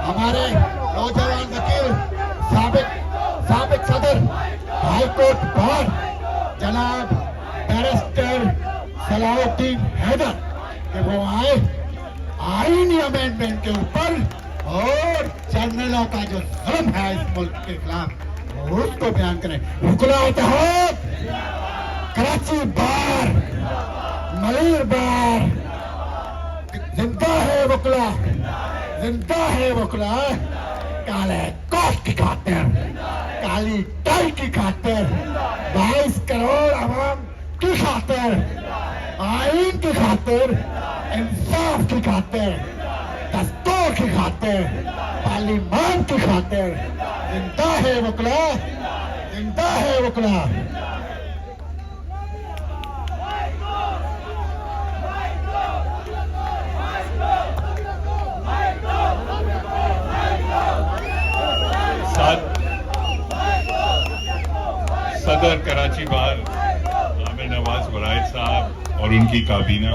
ہمارے نوجوان وکیل سابق صدر ہائی کورٹ بار جناب بیرسٹر صلاح الدین حیدر کہ وہ آئے آئینی امینڈمنٹ کے اوپر اور جرنلوں کا جو ظلم ہے اس ملک کے خلاف اس کو بیان کریں. وکلا اتحاد کراچی بار ملیر بار زندہ ہے وکلا، زندہ ہے وکلا. کالے کوٹ کی خاطر، کالی ٹائی کی خاطر، 22 کروڑ عوام کی خاطر، آئین کی خاطر، انصاف کی خاطر، دستور کی خاطر، پارلیمان کی خاطر زندہ ہے وکلا، زندہ ہے وکلا. صدر کراچی بار عامر نواز ورائی صاحب اور ان کی کابینہ،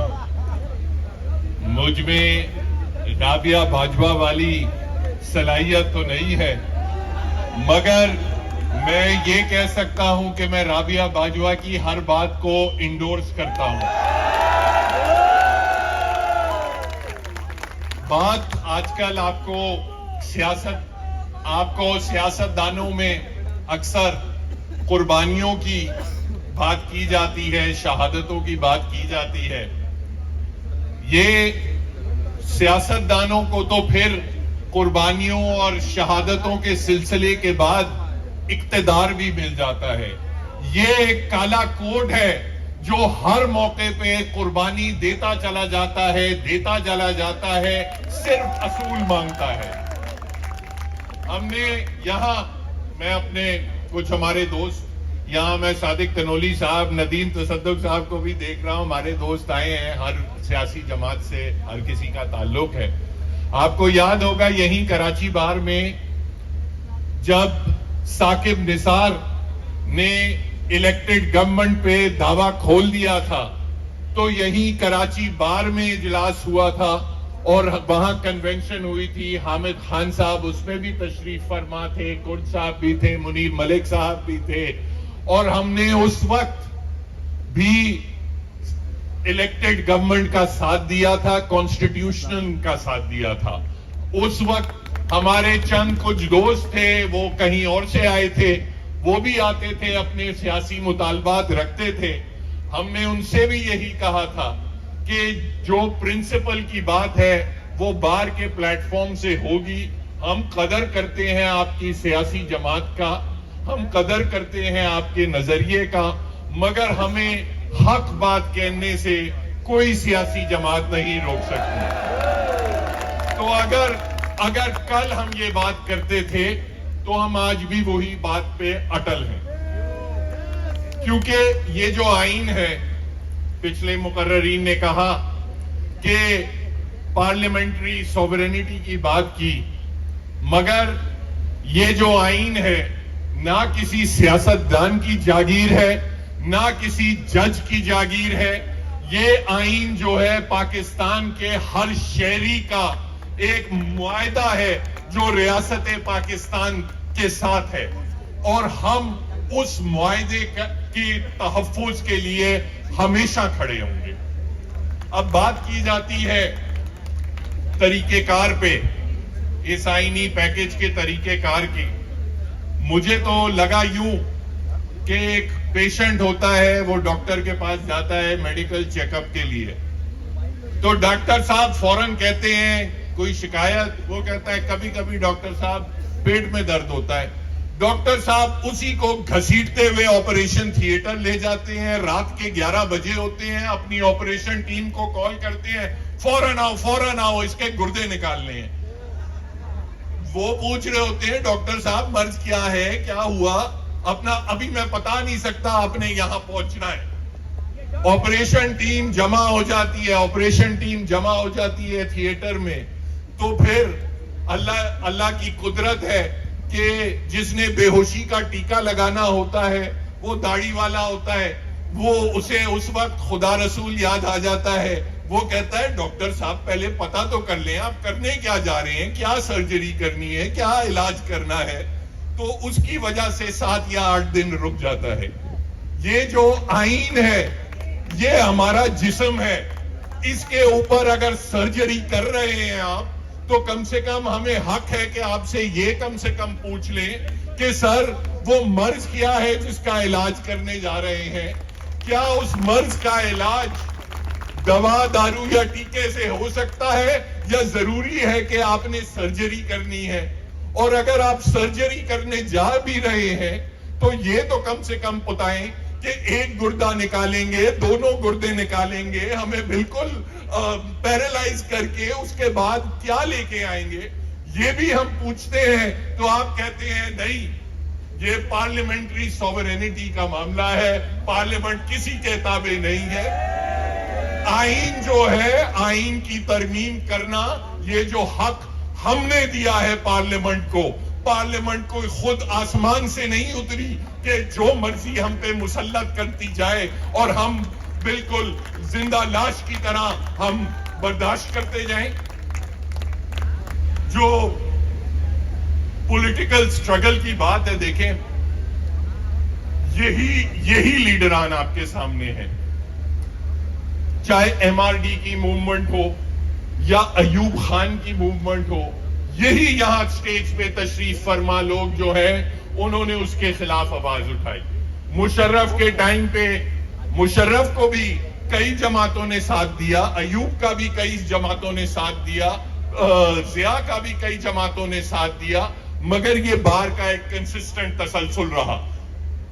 مجھ میں رابعہ باجوہ والی صلاحیت تو نہیں ہے، مگر میں یہ کہہ سکتا ہوں کہ میں رابعہ باجوہ کی ہر بات کو انڈورس کرتا ہوں. بات آج کل آپ کو سیاست دانوں میں اکثر قربانیوں کی بات کی جاتی ہے، شہادتوں کی بات کی جاتی ہے. یہ سیاست دانوں کو تو پھر قربانیوں اور شہادتوں کے سلسلے کے بعد اقتدار بھی مل جاتا ہے. یہ ایک کالا کوڈ ہے جو ہر موقع پہ قربانی دیتا چلا جاتا ہے، صرف اصول مانگتا ہے. ہم نے یہاں، میں اپنے کچھ ہمارے دوست یہاں، میں صادق تنولی صاحب، ندیم تصدق صاحب کو بھی دیکھ رہا ہوں، ہمارے دوست آئے ہیں، ہر سیاسی جماعت سے ہر کسی کا تعلق ہے. آپ کو یاد ہوگا یہیں کراچی بار میں جب ثاقب نثار نے الیکٹڈ گورنمنٹ پہ دعویٰ کھول دیا تھا تو یہیں کراچی بار میں اجلاس ہوا تھا اور وہاں کنونشن ہوئی تھی. حامد خان صاحب اس میں بھی تشریف فرما تھے، کرد صاحب بھی تھے، منیر ملک صاحب بھی تھے، اور ہم نے اس وقت بھی الیکٹڈ گورنمنٹ کا ساتھ دیا تھا، کانسٹیٹیوشنل کا ساتھ دیا تھا. اس وقت ہمارے چند کچھ دوست تھے، وہ کہیں اور سے آئے تھے، وہ بھی آتے تھے، اپنے سیاسی مطالبات رکھتے تھے. ہم نے ان سے بھی یہی کہا تھا کہ جو پرنسپل کی بات ہے وہ بار کے پلیٹ فارم سے ہوگی. ہم قدر کرتے ہیں آپ کی سیاسی جماعت کا، ہم قدر کرتے ہیں آپ کے نظریے کا، مگر ہمیں حق بات کہنے سے کوئی سیاسی جماعت نہیں روک سکتی. تو اگر کل ہم یہ بات کرتے تھے تو ہم آج بھی وہی بات پہ اٹل ہیں، کیونکہ یہ جو آئین ہے، پچھلے مقررین نے کہا کہ پارلیمنٹری سوورینٹی کی بات کی، مگر یہ جو آئین ہے نہ کسی سیاست دان کی جاگیر ہے، نہ کسی جج کی جاگیر ہے. یہ آئین جو ہے پاکستان کے ہر شہری کا ایک معاہدہ ہے جو ریاست پاکستان کے ساتھ ہے، اور ہم اس معاہدے کی تحفظ کے لیے ہمیشہ کھڑے ہوں گے. اب بات کی جاتی ہے طریقہ کار پہ، اس آئینی پیکج کے طریقہ کار کی. مجھے تو لگا یوں کہ ایک پیشنٹ ہوتا ہے، وہ ڈاکٹر کے پاس جاتا ہے میڈیکل چیک اپ کے لیے، تو ڈاکٹر صاحب فوراً کہتے ہیں کوئی شکایت، وہ کہتا ہے کبھی کبھی ڈاکٹر صاحب پیٹ میں درد ہوتا ہے. ڈاکٹر صاحب اسی کو گھسیٹتے ہوئے آپریشن تھیٹر لے جاتے ہیں. رات کے 11 بجے ہوتے ہیں، اپنی آپریشن ٹیم کو کال کرتے ہیں، فوراً آؤ اس کے گردے نکالنے ہیں. وہ پوچھ رہے ہوتے ہیں ڈاکٹر صاحب مرض کیا ہے، کیا ہوا، اپنا ابھی میں بتا نہیں سکتا، آپ نے یہاں پہنچنا ہے. آپریشن ٹیم جمع ہو جاتی ہے تھیٹر میں. تو پھر اللہ کی قدرت ہے کہ جس نے بے ہوشی کا ٹیکہ لگانا ہوتا ہے وہ داڑھی والا ہوتا ہے، وہ اسے اس وقت خدا رسول یاد آ جاتا ہے، وہ کہتا ہے ڈاکٹر صاحب پہلے پتا تو کر لیں آپ کرنے کیا جا رہے ہیں, کیا سرجری کرنی ہے, کیا علاج کرنا ہے. تو اس کی وجہ سے 7 یا 8 دن رک جاتا ہے. یہ جو آئین ہے یہ ہمارا جسم ہے, اس کے اوپر اگر سرجری کر رہے ہیں آپ تو کم سے کم ہمیں حق ہے کہ آپ سے یہ کم سے کم پوچھ لیں کہ سر وہ مرض کیا ہے جس کا علاج کرنے جا رہے ہیں, کیا اس مرض کا علاج دوا دارو یا ٹیکے سے ہو سکتا ہے یا ضروری ہے کہ آپ نے سرجری کرنی ہے. اور اگر آپ سرجری کرنے جا بھی رہے ہیں تو یہ تو کم سے کم بتائیں کہ ایک گردہ نکالیں گے, دونوں گردے نکالیں گے, ہمیں بالکل پیرالائز کر کے اس کے بعد کیا لے کے آئیں گے, یہ بھی ہم پوچھتے ہیں. تو آپ کہتے ہیں نہیں یہ پارلیمنٹری سوورینٹی کا معاملہ ہے, پارلیمنٹ کسی کے تابع نہیں ہے. آئین جو ہے, آئین کی ترمیم کرنا, یہ جو حق ہم نے دیا ہے پارلیمنٹ کو, پارلیمنٹ کو خود آسمان سے نہیں اتری کہ جو مرضی ہم پہ مسلط کرتی جائے اور ہم بالکل زندہ لاش کی طرح ہم برداشت کرتے جائیں. جو پولیٹیکل سٹرگل کی بات ہے, دیکھیں یہی لیڈران آپ کے سامنے ہیں, چاہے ایم آر ڈی کی موومنٹ ہو یا ایوب خان کی موومنٹ ہو, یہی یہاں سٹیج پہ تشریف فرما لوگ جو ہیں انہوں نے اس کے خلاف آواز اٹھائی. مشرف کے ٹائم پہ مشرف کو بھی کئی جماعتوں نے ساتھ دیا, ایوب کا بھی کئی جماعتوں نے ساتھ دیا, ضیاء کا بھی کئی جماعتوں نے ساتھ دیا, مگر یہ بار کا ایک کنسسٹنٹ تسلسل رہا.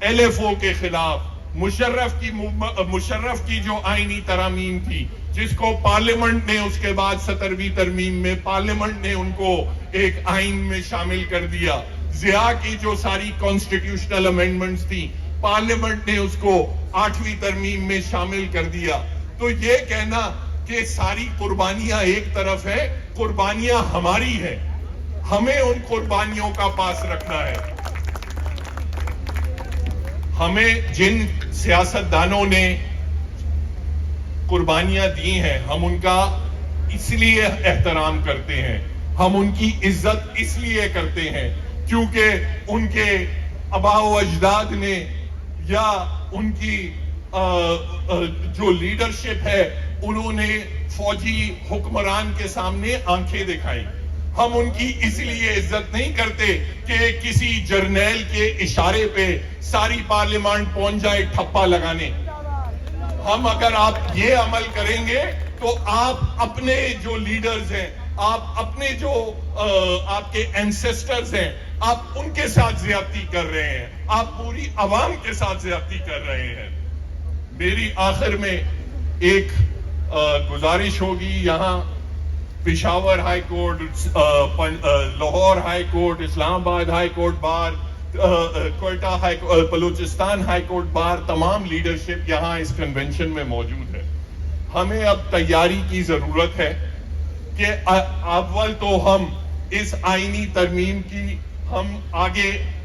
ایل ایف او کے خلاف مشرف کی جو آئینی ترامیم تھی جس کو پارلیمنٹ نے اس کے بعد 17ویں ترمیم میں پارلیمنٹ نے ان کو ایک آئین میں شامل کر دیا. ضیاء کی جو ساری کانسٹیٹیوشنل امینڈمنٹس تھی پارلیمنٹ نے اس کو 8ویں ترمیم میں شامل کر دیا. تو یہ کہنا کہ ساری قربانیاں ایک طرف ہے, قربانیاں ہماری ہیں, ہمیں ان قربانیوں کا پاس رکھنا ہے. ہمیں جن سیاستدانوں نے قربانیاں دی ہیں ہم ان کا اس لیے احترام کرتے ہیں, ہم ان کی عزت اس لیے کرتے ہیں کیونکہ ان کے آباء و اجداد نے یا ان کی جو لیڈرشپ ہے انہوں نے فوجی حکمران کے سامنے آنکھیں دکھائی. ہم ان کی اس لیے عزت نہیں کرتے کہ کسی جرنیل کے اشارے پہ ساری پارلیمنٹ پہنچ جائے ٹھپا لگانے. ہم اگر آپ یہ عمل کریں گے تو آپ اپنے جو لیڈرز ہیں, آپ اپنے جو آپ کے اینسیسٹرز ہیں, آپ ان کے ساتھ زیادتی کر رہے ہیں, آپ پوری عوام کے ساتھ زیادتی کر رہے ہیں. میری آخر میں ایک گزارش ہوگی, یہاں Peshawar high court, Lahore high court, Islamabad high court bar, Quetta Balochistan high court bar, تمام لیڈرشپ یہاں اس کنونشن میں موجود ہے. ہمیں اب تیاری کی ضرورت ہے کہ اول تو ہم اس آئینی ترمیم کی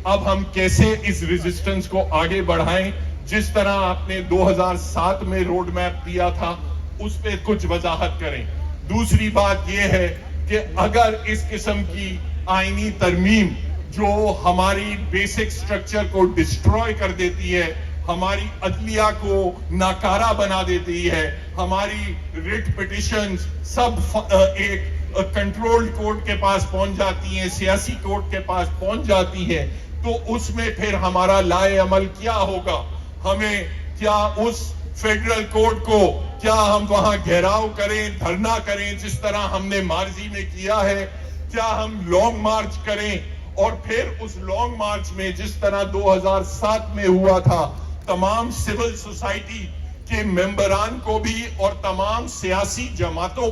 اب ہم کیسے اس ریزسٹنس کو آگے بڑھائیں. جس طرح آپ نے 2007 میں روڈ میپ دیا تھا اس پہ کچھ وضاحت کریں. دوسری بات یہ ہے کہ اگر اس قسم کی آئینی ترمیم جو ہماری بیسک سٹرکچر کو ڈسٹروائے کر دیتی ہے, ہماری عدلیہ کو ناکارہ بنا دیتی ہے, ہماری ریٹ پٹیشنز سب ایک کنٹرول کورٹ کے پاس پہنچ جاتی ہیں, سیاسی کورٹ کے پاس پہنچ جاتی ہیں, تو اس میں پھر ہمارا لائے عمل کیا ہوگا. ہمیں کیا اس فیڈرل کورٹ کو کیا ہم وہاں گھیراؤ کریں, دھرنا کریں جس طرح ہم نے مارزی میں کیا ہے, کیا ہم لانگ مارچ کریں اور پھر اس لانگ مارچ میں جس طرح 2007 میں ہوا تھا تمام سول سوسائٹی کے ممبران کو بھی اور تمام سیاسی جماعتوں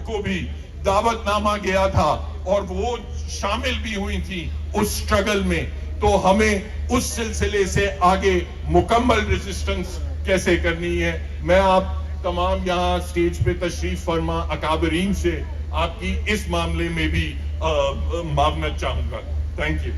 کو بھی دعوت نامہ گیا تھا اور وہ شامل بھی ہوئی تھی اس سٹرگل میں. تو ہمیں اس سلسلے سے آگے مکمل ریزسٹنس کیسے کرنی ہے. میں آپ تمام یہاں سٹیج پہ تشریف فرما اکابرین سے آپ کی اس معاملے میں بھی معاونت چاہوں گا. Thank you.